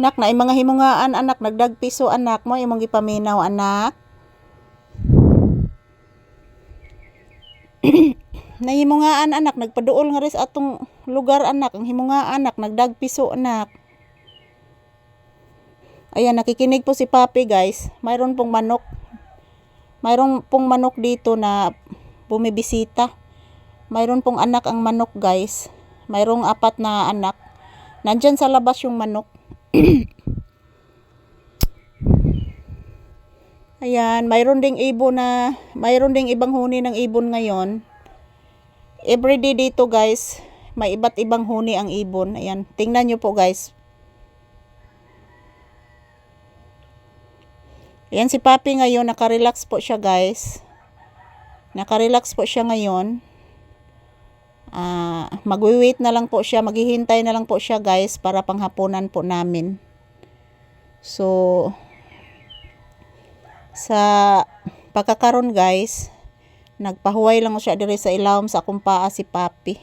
Nak na mga himungaan anak, nagdagpiso anak mo imong gipaminaw anak. Na himungaan anak, nagpaduol nga res atong lugar anak, ang himungaan anak, nagdagpiso anak. Ayan, nakikinig po si Papi guys. Mayroon pong manok. Mayroon pong manok dito na bumibisita. Mayroon pong anak ang manok guys. Mayroong 4 na anak. Nandyan sa labas yung manok. Ayan, mayroon ding ibon na, mayroon ding ibang huni ng ibon ngayon. Everyday dito guys, may iba't ibang huni ang ibon. Ayan, tingnan nyo po guys. Ayan si Papi ngayon, nakarelax po siya guys. Nakarelax po siya ngayon. Magwi-wait na lang po siya, maghihintay na lang po siya guys para panghapunan po namin. So, sa pagkakaroon guys, nagpahuway lang siya diri sa ilawom sa akong paa si Papi.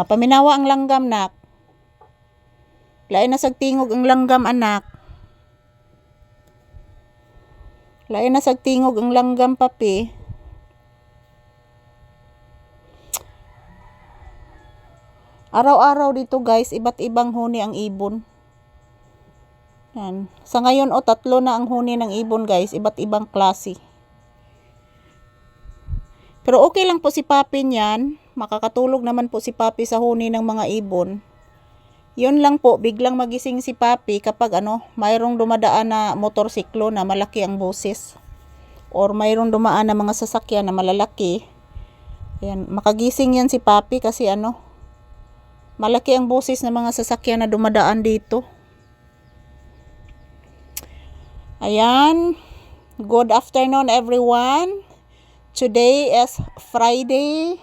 Paminawa ang langgam nak. Lain na sagtingog ang langgam anak. Lain na sagtingog ang langgam Papi. Araw-araw dito guys, iba't ibang huni ang ibon. Yan. Sa ngayon 3 na ang huni ng ibon guys, iba't ibang klase. Pero okay lang po si Papi niyan, makakatulog naman po si Papi sa huni ng mga ibon. Yun lang po, biglang magising si Papi kapag mayroong dumadaan na motorsiklo na malaki ang boses. Or mayroong dumaan na mga sasakyan na malalaki. Yan, makagising yan si Papi kasi malaki ang boses ng mga sasakyan na dumadaan dito. Ayan. Good afternoon everyone. Today is Friday.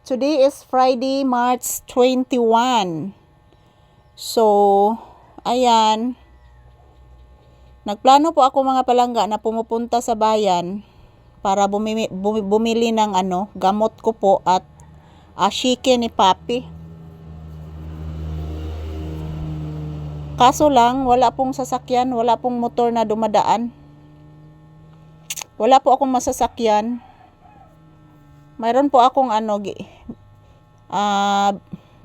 Today is Friday, March 21. So, ayan. Nagplano po ako mga palangga na pumupunta sa bayan para bumili ng gamot ko po at ashike ni Papi. Kaso lang, wala pong sasakyan, wala pong motor na dumadaan. Wala po akong masasakyan. Mayroon po akong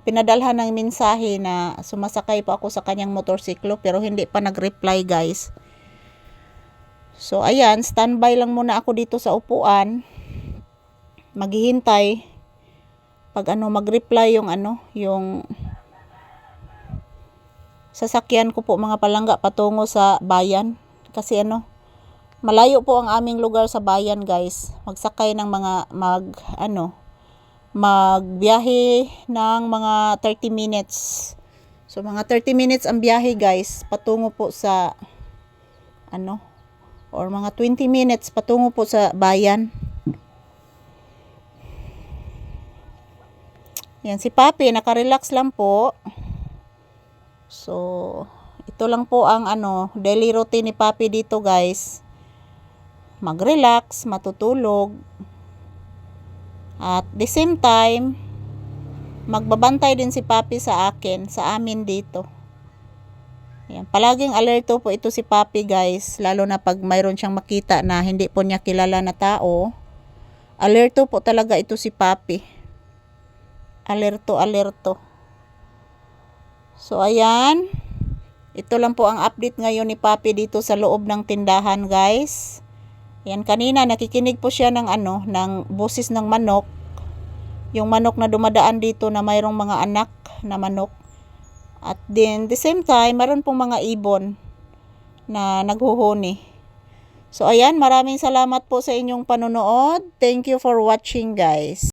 pinadalhan ng mensahe na sumasakay po ako sa kanyang motorsiklo pero hindi pa nag-reply guys. So ayan, standby lang muna ako dito sa upuan. Maghihintay pag mag-reply yung sasakyan ko po mga palangga patungo sa bayan. Kasi malayo po ang aming lugar sa bayan guys. Magsakay ng magbiyahe ng mga 30 minutes. So mga 30 minutes ang biyahe guys patungo po sa or mga 20 minutes patungo po sa bayan. Yan si Papi, nakarelax lang po. So ito lang po ang daily routine ni Papi dito guys. Mag-relax, matutulog. At the same time, magbabantay din si Papi sa amin dito. Ayan, palaging alerto po ito si Papi guys, lalo na pag mayroon siyang makita na hindi po niya kilala na tao. Alerto po talaga ito si Papi. Alerto. So ayan, ito lang po ang update ngayon ni Papi dito sa loob ng tindahan guys. Yan, kanina nakikinig po siya ng boses ng manok. Yung manok na dumadaan dito na mayroong mga anak na manok. At then, the same time, mayroon pong mga ibon na naghuhuni. So, ayan, maraming salamat po sa inyong panonood. Thank you for watching, guys.